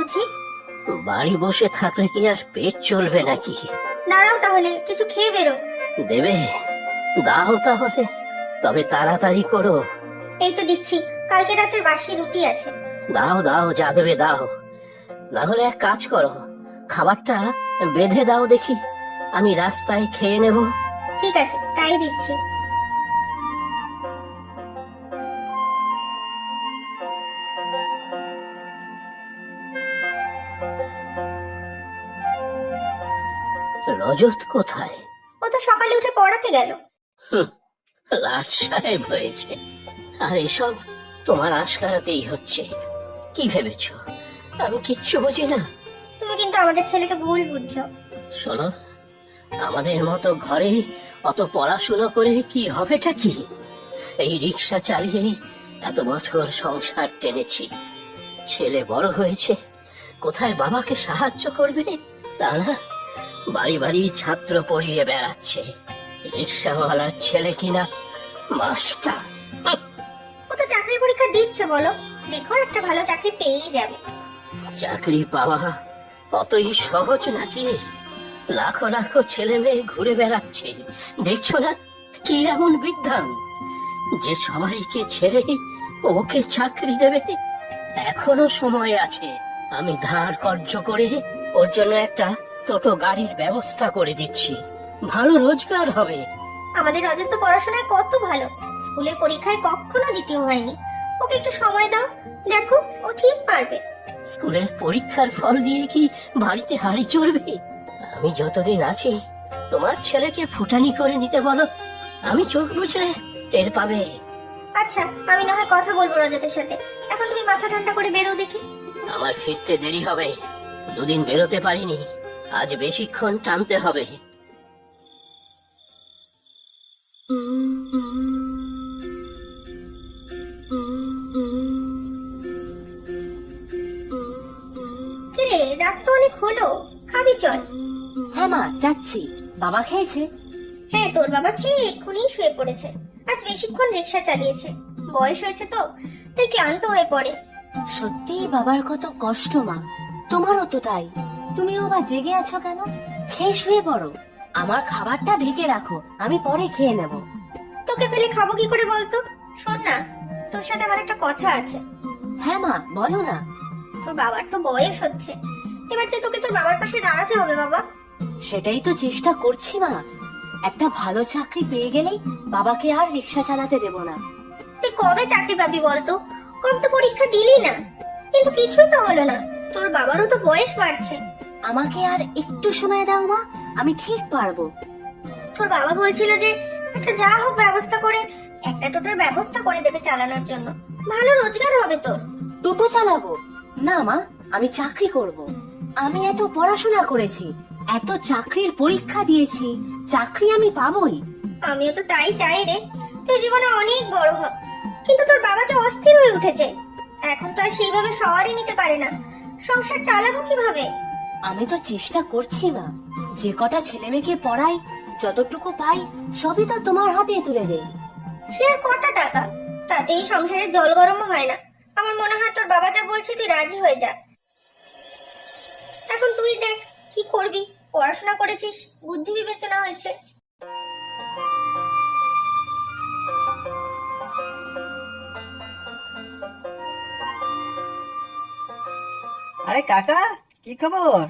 বুঝি? বাড়ি বসে থাকলে কি আর পেট চলবে নাকি? দাঁড়াও তাহলে, কিছু খেয়ে বেরো। দেবে? দাও তাহলে, তবে তাড়াতাড়ি করো। এই তো দিচ্ছি, কালকে রাতের বাসি রুটি আছে। দাও দাও, যা দেবে দাও। না হলে এক কাজ করো, খাবারটা বেঁধে দাও দেখি, আমি রাস্তায় খেয়ে নেব। ঠিক আছে, তাই দিচ্ছি। রজত কোথায়? ও তো সকালে উঠে পড়াতে গেল। লাট সাহেব হয়েছে, আর এসব তোমার আশকারাতেই হচ্ছে। কি ভেবেছ আমি কিচ্ছু বুঝি না? তুমি কিন্তু আমাদের ছেলেকে ভুল বুঝছো। শোনো, আমাদের মতো ঘরে অত পড়াশুনো করে কি হবেটা কি? এই রিক্সা চালিয়েই এত বছর সংসার টেনেছি। ছেলে বড় হয়েছে, কোথায় বাবাকে সাহায্য করবে? তা না, বাড়ি বাড়ি ছাত্র পড়িয়ে বেড়াচ্ছে। রিক্সাওয়ালার ছেলে কিনা মাস্টার। ও তো চাকরির পরীক্ষা দিচ্ছে, বলো দেখো একটা ভালো চাকরি পেয়েই যাবে। চাকরি পাওয়া অতই সহজ নাকি? লাখো লাখো ছেলে মেয়ে ঘুরে বেড়াচ্ছে, দেখছো না? কি এমন বিদ্যান যে সবাইকে ছেড়ে ওকে চাকরি দেবে? এখনো সময় আছে। আমি ধার কর্য করে ওর জন্য একটা টোটো গাড়ির ব্যবস্থা করে দিচ্ছি, ভালো রোজগার হবে। আমাদের রজত তো পড়াশোনায় কত ভালো, স্কুলের পরীক্ষায় কখনো দ্বিতীয় হয়নি। ওকে একটু সময় দাও, দেখো ও ঠিক পারবে। স্কুলের পরীক্ষার ফল দিয়ে কি বাড়িতে হাড়ি চড়বে? আমি যতদিন আছি তোমার ছেলেকে ফুটানি করে নিতে বলো, আমি চোখ বুঝলে টের পাবে। আচ্ছা, আমি না হয় কথা বলবো রজতের সাথে। এখন তুমি মাথা ঠান্ডা করে বেরো দেখি। আমার ফিরতে দেরি হবে, দুদিন বেরোতে পারিনি, আজ বেশিক্ষণ টানতে হবে। কিরে, রাত তো অনেক হলো, খাবি চল। হ্যাঁ মা, যাচ্ছি। বাবা খেয়েছে? হ্যাঁ, তোর বাবা খেয়ে এক্ষুনি শুয়ে পড়েছে। আজ বেশিক্ষণ রিক্সা চালিয়েছে, বয়স হয়েছে তো, তাই ক্লান্ত হয়ে পড়ে। সত্যি বাবার কত কষ্ট মা, তোমারও তো তাই। তুমিও বা জেগে আছো কেন? খেয়ে শুয়ে পড়ো। আমার খাবারটা ঢেকে রাখো, আমি পরে খেয়ে নেব। তোকে ফেলে খাবো কি করে বলতো? শোন না, তোর সাথে আমার একটা কথা আছে। হ্যাঁ মা, বলো না। তোর বাবার তো বয়স হচ্ছে, এবার যে তোকে তোর বাবার পাশে দাঁড়াতে হবে বাবা। সেটাই তো চেষ্টা করছি মা। একটা ভালো চাকরি পেয়ে গেলেই বাবাকে আর রিক্সা চালাতে দেব না। তুই কবে চাকরি পাবি বলতো? কবে তো পরীক্ষা দিলি না, কিন্তু কিছুই তো হলো না। তোর বাবারও তো বয়স বাড়ছে। আমাকে আর একটু সময় দাও মা, আমি ঠিক পারবো। তোর বাবা বলছিল যে একটা যা হোক ব্যবস্থা করে একটা টোটোর ব্যবস্থা করে দেবে চালানোর জন্য, ভালো রোজগার হবে তোর। টোটো চালাবো? না মা, আমি চাকরি করব। আমি এত পড়াশোনা করেছি, এত চাকরির পরীক্ষা দিয়েছি, চাকরি আমি পাবোই। আমিও তো তাই চাই রে, তুই জীবনে অনেক বড় হ। কিন্তু তোর বাবা যে অস্থির হয়ে উঠেছে, এখন তো আর সেইভাবে সওয়ারি নিতে পারে না। সংসার চালাবো কিভাবে? আমি তো চেষ্টা করছি মা, যে কটা ছেলে মেয়েকে পড়াই, যতটুকু পাই সবই তো তোমার হাতে তুলে দেই। সে আর কটা টাকা, তাতেই সংসারের জল গরম হয় না। আমার মনে হয় তোর বাবা যা বলছে তুই রাজি হয়ে যা। এখন তুই দেখ কি করবি, পড়াশোনা করেছিস, বুদ্ধি বিবেচনা হয়েছে। আরে কাকা, কি খবর?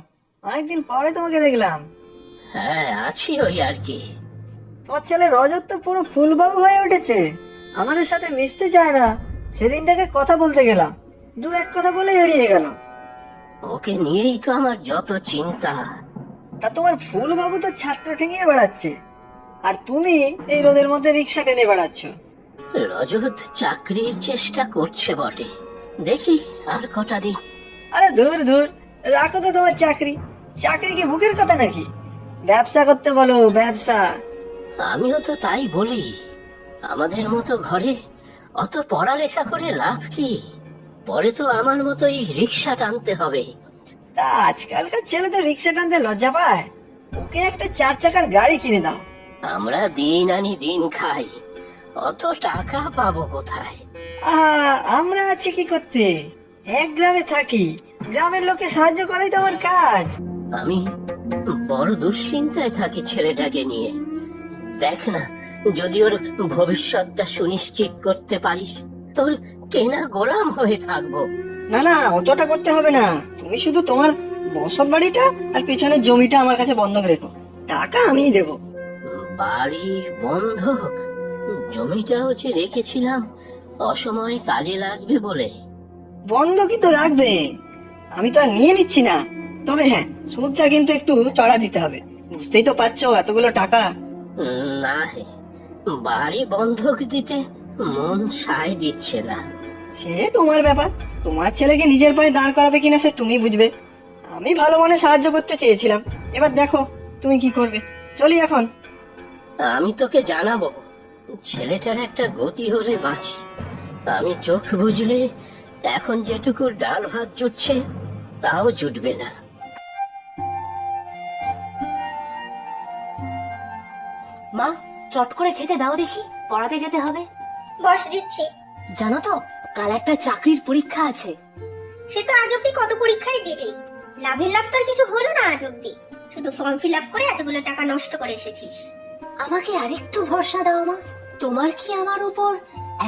অনেকদিন পরে তোমাকে দেখলাম। হ্যাঁ, আছি ওই আর কি। তোমার ছেলে রজত তো পুরো ফুলবাবু হয়ে উঠেছে, আমাদের সাথে মিশতে চায় না। সেদিনটাকে কথা বলতে গেলাম, দু এক কথা বলে এড়িয়ে গেল। ওকে নিয়েই তো আমার যত চিন্তা। তা তোমার ফুলবাবু তো ছাত্র ঠেঙিয়ে বেড়াচ্ছে, আর তুমি এই রোদের মধ্যে রিক্সা টেনে বেড়াচ্ছ। রজত চাকরির চেষ্টা করছে বটে, দেখি আর কটা দিন। আরে ধুর ধুর, রাখো তো তোমার চাকরি। চাকরি কি মুখের কথা নাকি? ব্যবসা করতে বলো, ব্যবসা। আমিও তো তাই বলি, আমাদের মতো ঘরে অত পড়ালেখা করে লাভ কি? পরে তো আমার মতোই রিক্সা টানতে হবে। তা আজকালকার ছেলে তো রিক্সা টানতে লজ্জা পায়, ওকে একটা 4 চাকার গাড়ি কিনে দাও। আমরা দিন আনি দিন খাই, অত টাকা পাবো কোথায়? আমরা আছি কি করতে? এক গ্রামে থাকি, গ্রামের লোককে সাহায্য করাই তো আমার কাজ। আমি বড় দুশ্চিন্তায় থাকি ছেলেটাকে নিয়ে। দেখ না, যদি ওর ভবিষ্যৎটা সুনিশ্চিত করতে পারিস, তোর কেনা গোলাম হয়ে থাকবো। না না, অতটা করতে হবে না। তুমি শুধু তোমার বসত বাড়িটা আর পিছনের জমিটা আমার কাছে বন্ধক রেখো, টাকা আমিই দেবো। বাড়ি বন্ধক? জমিটাও যে রেখেছিলাম অসময়ে কাজে লাগবে বলে। বন্ধকই তো রাখবে, আমি তো আর নিয়ে নিচ্ছি না। তবে হ্যাঁ, সুদটা কিন্তু একটু চড়া দিতে হবে, বুঝতেই তো পারছো এতগুলো টাকা। না হে, বাড়ি বন্ধক দিতে মন সায় দিচ্ছে না। সে তোমার ব্যাপার, তোমার ছেলেকে নিজের পায়ে দাঁড় করাবে কিনা সে তুমি বুঝবে। আমি ভালো মনে সাহায্য করতে চেয়েছিলাম, এবার দেখো তুমি কি করবে। চলি এখন। আমি তোকে জানাবো, ছেলেটার একটা গতি হলে বাঁচি। আমি চোখ বুঝলে এখন যেটুকু ডাল ভাত জুটছে তাও জুটবে না। মা, চট করে খেতে দাও দেখি, পড়াতে যেতে হবে। বস দিচ্ছি। জানো তো, কাল একটা চাকরির পরীক্ষা আছে। সে তো আজ অব্দি কত পরীক্ষাই দিলি, লাভের লাভ তার কিছু হলো না আজ অব্দি। শুধু ফর্ম ফিল আপ করে এতগুলো টাকা নষ্ট করে এসেছিস। আমাকে আরেকটু ভরসা দাও মা। তোমার কি আমার উপর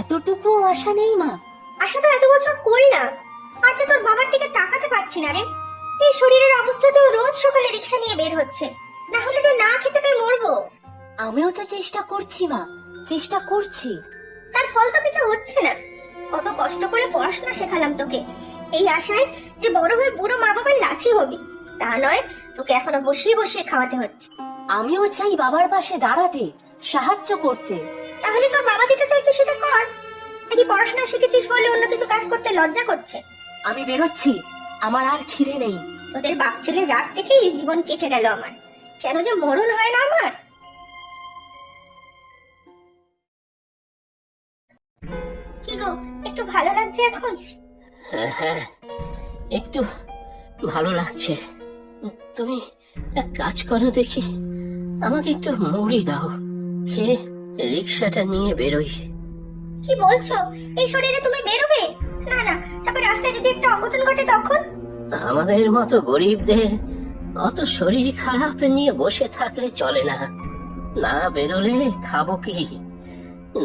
এতটুকু আশা নেই মা? আশা তো এত বছর করলাম, আর যে তোর বাবার দিকে তাকাতে পারছি না রে। এই শরীরের অবস্থাতেও রোজ সকালে রিক্সা নিয়ে বের হচ্ছে, না হলে যে না খেতে পেয়ে মরবো। আমিও তো চেষ্টা করছি মা, চেষ্টা করছি। তার ফল তো কিছু হচ্ছে না। কত কষ্ট করে পড়াশোনা শেখালাম তোকে, এই আশায় যে বড় হয়ে বুড়ো মা বাবার লাঠি হবি। তা নয়, তোকে এখনো বসিয়ে বসিয়ে খাওয়াতে হচ্ছে। আমিও চাই বাবার পাশে দাঁড়াতে, সাহায্য করতে। তাহলে তোর বাবা যেটা চাইছে সেটা কর। নাকি পড়াশোনা শিখেছিস বলে অন্য কিছু কাজ করতে লজ্জা করছে? আমি বেরোচ্ছি, আমার আর খিদে নেই। তোদের বাপ ছেলের রাগ দেখেই জীবন কেটে গেল আমার। কেন যে মরণ হয় না আমার। কি গো, একটু ভালো লাগছে এখন? হ্যাঁ হ্যাঁ, একটু ভালো লাগছে। তুমি এক কাজ করো দেখি, আমাকে একটু মুড়ি দাও, খেয়ে রিক্সাটা নিয়ে বেরোই। কি বলছো? এই শরীরে তুমি বেরোবে? না না, তারপর রাস্তায় যদি একটা অঘটন ঘটে তখন? আমাদের মতো গরিবদের অত শরীর খারাপ নিয়ে বসে থাকলে চলে না। না বেরোলে খাবো কি?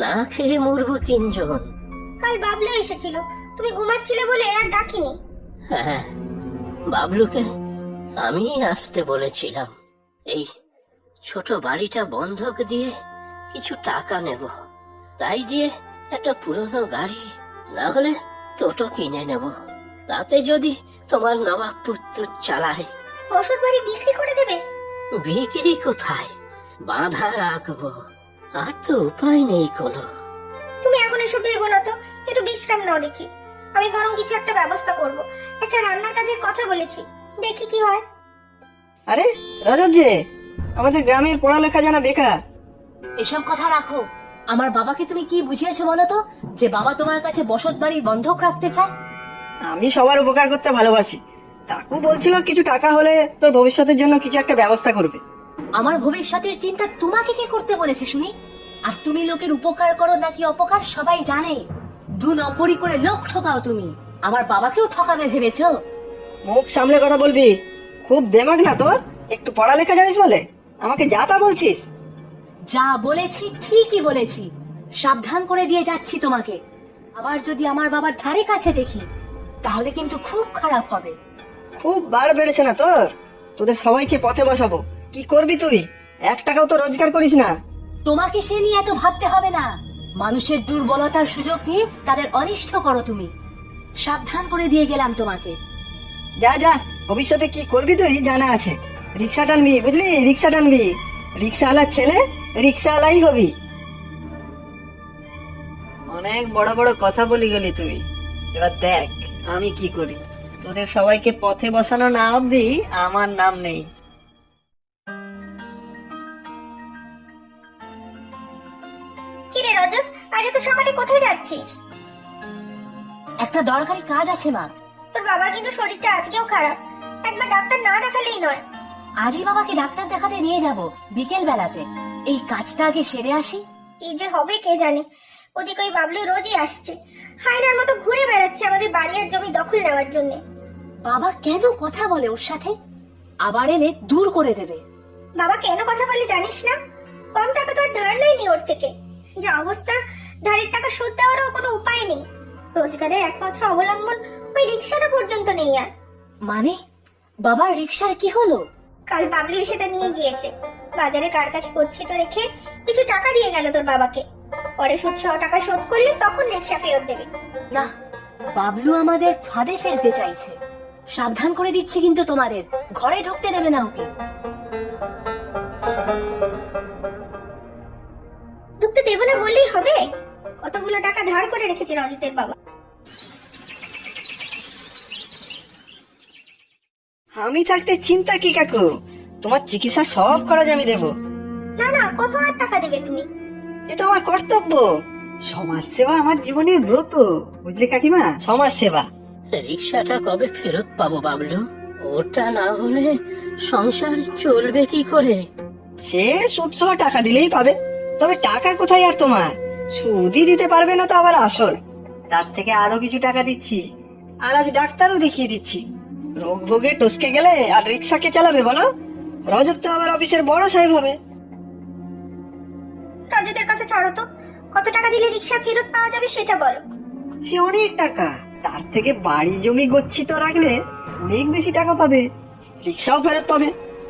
না খেয়ে মরবো তিনজন। কাল বাবলু এসেছিল, তুমি ঘুমাচ্ছিলে বলে আর ডাকিনি। হ্যাঁ, বাবলুকে আমি আসতে বলেছিলাম। এই ছোট বাড়িটা বন্ধক দিয়ে কিছু টাকা নেব, তাই দিয়ে একটা পুরনো গাড়ি না হলে টোটো কিনে নেব। তাতে যদি তোমার নবাব পুত্র চালায়। ওষুধ বাড়ি বিক্রি করে দেবে? বিক্রি কোথায়, বাঁধা রাখবো, আর তো উপায় নেই কোনো। তুমি এখন এসব ভেবো না তো, একটু বিশ্রাম নাও দেখি। আমি বরং কিছু একটা ব্যবস্থা করব। একটা রান্নার কাজের কথা বলেছি, দেখি কি হয়। আরে রজত যে, আমাদের গ্রামের পড়ালেখা জানা বেকার। এসব কথা রাখো। আমার বাবাকে তুমি কি বুঝিয়েছো বলো তো, যে বাবা তোমার কাছে বসত বাড়ি বন্ধক রাখতে চায়? আমি সবার উপকার করতে ভালোবাসি। কাকু বলছিল কিছু টাকা হলে তোর ভবিষ্যতের জন্য কিছু একটা ব্যবস্থা করবে। আমার ভবিষ্যতের চিন্তা তোমাকে কে করতে বলেছে শুনি? আর তুমি লোকের উপকার করো নাকি অপকার সবাই জানে। 2 নম্বরই করে লোক ঠকাও তুমি। আমার বাবাকেও ঠকাবে ভেবেছো? মুখ সামলে কথা বলবি, খুব দেমাগ না তোর? একটু পড়ালেখা জানিস বলে আমাকে যা তা বলছিস? যা বলেছি ঠিকই বলেছি, সাবধান করে দিয়ে যাচ্ছি তোমাকে। আবার যদি আমার বাবার ধারে কাছে দেখি তাহলে কিন্তু খুব খারাপ হবে। খুব বার বেড়েছে না তোর? তোদের সবাইকে পথে বসাবো। কি করবি তুই? 1 টাকাও তো রোজগার করিস না। তোমাকে সে নিয়ে এত ভাবতে হবে না। মানুষের দুর্বলতার সুযোগ নিয়ে তাদের অনিষ্ট করো তুমি। সাবধান করে দিয়ে গেলাম তোমাকে। যা যা, ভবিষ্যতে কি করবি তুই জানা আছে। রিক্সা টানবি, বুঝলি? রিক্সা টানবি, রিক্সাওয়ালার ছেলে রিক্সাওয়ালাই হবি। অনেক বড় বড় কথা বলি গেলি তুই। এবার দেখ আমি কি করি। তোদের সবাইকে পথে বসানো না অবধি আমার নাম নেই। কি রে রজত, আজ এত সকালে কোথায় যাচ্ছিস? একটা দরকারি কাজ আছে মা। তোর বাবার কিন্তু শরীরটা আজকেও খারাপ, একবার ডাক্তার না দেখালেই নয়। আজই বাবাকে ডাক্তার দেখাতে নিয়ে যাব বিকেল বেলাতে। এই কাজটা আগে সেরে আসি। কি যে হবে কে জানে। ওদিকে ওই বাবলু রোজই আসছে, হায়নার মতো ঘুরে বেড়াচ্ছে আমাদের বাড়ি আর জমি দখল নেওয়ার জন্য। বাবা কেন কথা বলে ওর সাথে? আবার এলে দূর করে দেবে। বাবা কেন কথা বলে জানিস না? কম টাকা তো আর ধার নেয়নি ওর থেকে। যা অবস্থা, ধারের টাকা শোধ দেওয়ারও কোনো উপায় নেই। রোজগারের একমাত্র অবলম্বন ওই রিক্সাটা পর্যন্ত নেই আর। মানে বাবার রিক্সার কি হলো? কাল বাবলু এসে তা নিয়ে গিয়েছে। বাজারে কার কাছে গচ্ছিত রেখে কিছু টাকা দিয়ে গেল তোর বাবাকে। পরে সুদ সহ টাকা শোধ করলে তখন রিক্সা ফেরত দেবে। না, বাবলু আমাদের ফাঁদে ফেলতে চাইছে। সাবধান করে দিচ্ছি কিন্তু তোমাদের, ঘরে ঢুকতে দেবে না ওকে। ঢুকতে দেবো না বললেই হবে? কতগুলো টাকা ধার করে রেখেছে রজতের বাবা। আমি থাকতে চিন্তা কি কাকু, তোমার চিকিৎসা সব খরচ আমি দেবো। না না, কত আর টাকা দেবে তুমি? এ তো আমার কর্তব্য। সমাজ সেবা আমার জীবনের ব্রত, বুঝলে কাকিমা? সমাজ সেবা। রিক্সাটা কবে ফেরত পাবো বাবলু? ওটা না হলে সংসার চলবে কি করে? সে সুদ সহ টাকা দিলেই পাবে। তবে টাকা কোথায় আর তোমার? সুদই দিতে পারবে না তো আবার আসল। তার থেকে আরো কিছু টাকা দিচ্ছি, আর আজ ডাক্তারও দেখিয়ে দিচ্ছি। রোগ ভোগে টসকে গেলে আর রিক্সা কে চালাবে বলো? রজত তো আবার অফিসের বড় সাহেব হবে। রজতের কথা ছাড়ো তো, কত টাকা দিলে রিক্সা ফেরত পাওয়া যাবে সেটা বলো। সে অনেক টাকা। তার থেকে বাড়ি জমি গচ্ছিত রাখলে অনেক বেশি টাকা পাবে। রিক্সাও ফেরত পাবে,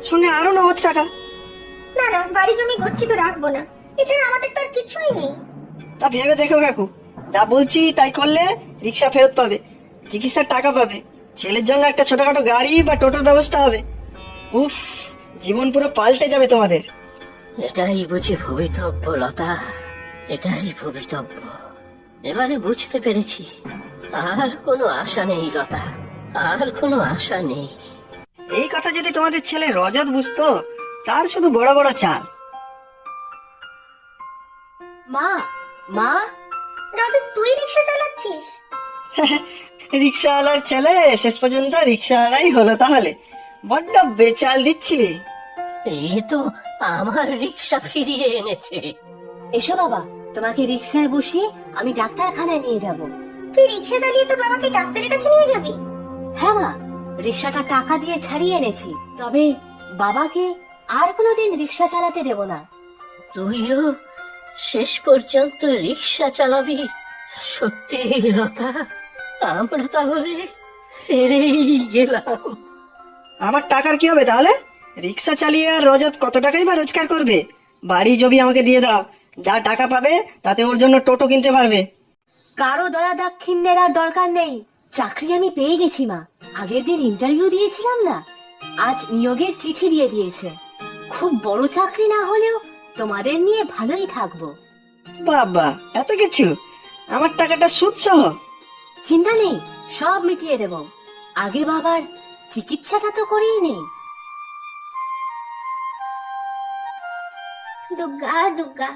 সঙ্গে আরো নগদ টাকা। না না, বাড়ি জমি গচ্ছিত রাখবো না। এছাড়া আমাদের তো আর কিছুই নেই। তা ভেবে দেখো কাকু, যা বলছি তাই করলে রিক্সা ফেরত পাবে, চিকিৎসার টাকা পাবে, ছেলের জন্য একটা ছোটখাটো গাড়ি বা টোটোর ব্যবস্থা হবে। উফ, জীবন পুরো পাল্টে যাবে তোমাদের। এটাই বুঝি ভবিতব্য লতা, এটাই ভবিতব্য। এবারে বুঝতে পেরেছি, আর কোনো আশা নেই লতা, আর কোনো আশা নেই। এই কথা যদি তোমাদের ছেলে রজত বুঝতো, তার শুধু বড় বড় চাল। মা, মা, রজত, তুই রিক্সা চালাচ্ছিস? রিক্সাওয়ালার ছেলে শেষ পর্যন্ত রিক্সাওয়ালাই হলো তাহলে? বড্ড বেচাল দিচ্ছিলি। এই তো আমার রিক্সা ফিরিয়ে এনেছে। এসো বাবা, তোমাকে রিক্সায় বসিয়ে আমি ডাক্তারখানায় নিয়ে যাব। তুই রিক্সা চালিয়ে তোর বাবাকে ডাক্তারের কাছে নিয়ে যাবি? হ্যাঁ মা, রিক্সাটা টাকা দিয়ে ছাড়িয়ে এনেছি। তবে বাবাকে আর কোনোদিন রিক্সা চালাতে দেব না। তুইও শেষ পর্যন্ত রিক্সা চালাবি? সত্যি লতা, আমরা তাহলে হেরেই গেলাম। আমার টাকার কি হবে তাহলে? রিক্সা চালিয়ে আর রজত কত টাকাই বা রোজগার করবে? বাড়ি জমি আমাকে দিয়ে দাও, যা টাকা পাবে তাতে ওর জন্য টোটো কিনতে পারবে। কারো দয়া দাক্ষিণ্যের আর দরকার নেই। চাকরি আমি পেয়ে গেছি মা। আগের দিন ইন্টারভিউ দিয়েছিলাম না, আজ নিয়োগের চিঠি দিয়ে দিয়েছে। খুব বড় চাকরি না হলেও তোমাদের নিয়ে ভালোই থাকবো। বাবা, এত কিছু! আমার টাকাটা সুদ সহ? চিন্তা নেই, সব মিটিয়ে দেব। আগে বাবার চিকিৎসাটা তো করেই নেই। দুর্গা দুর্গা,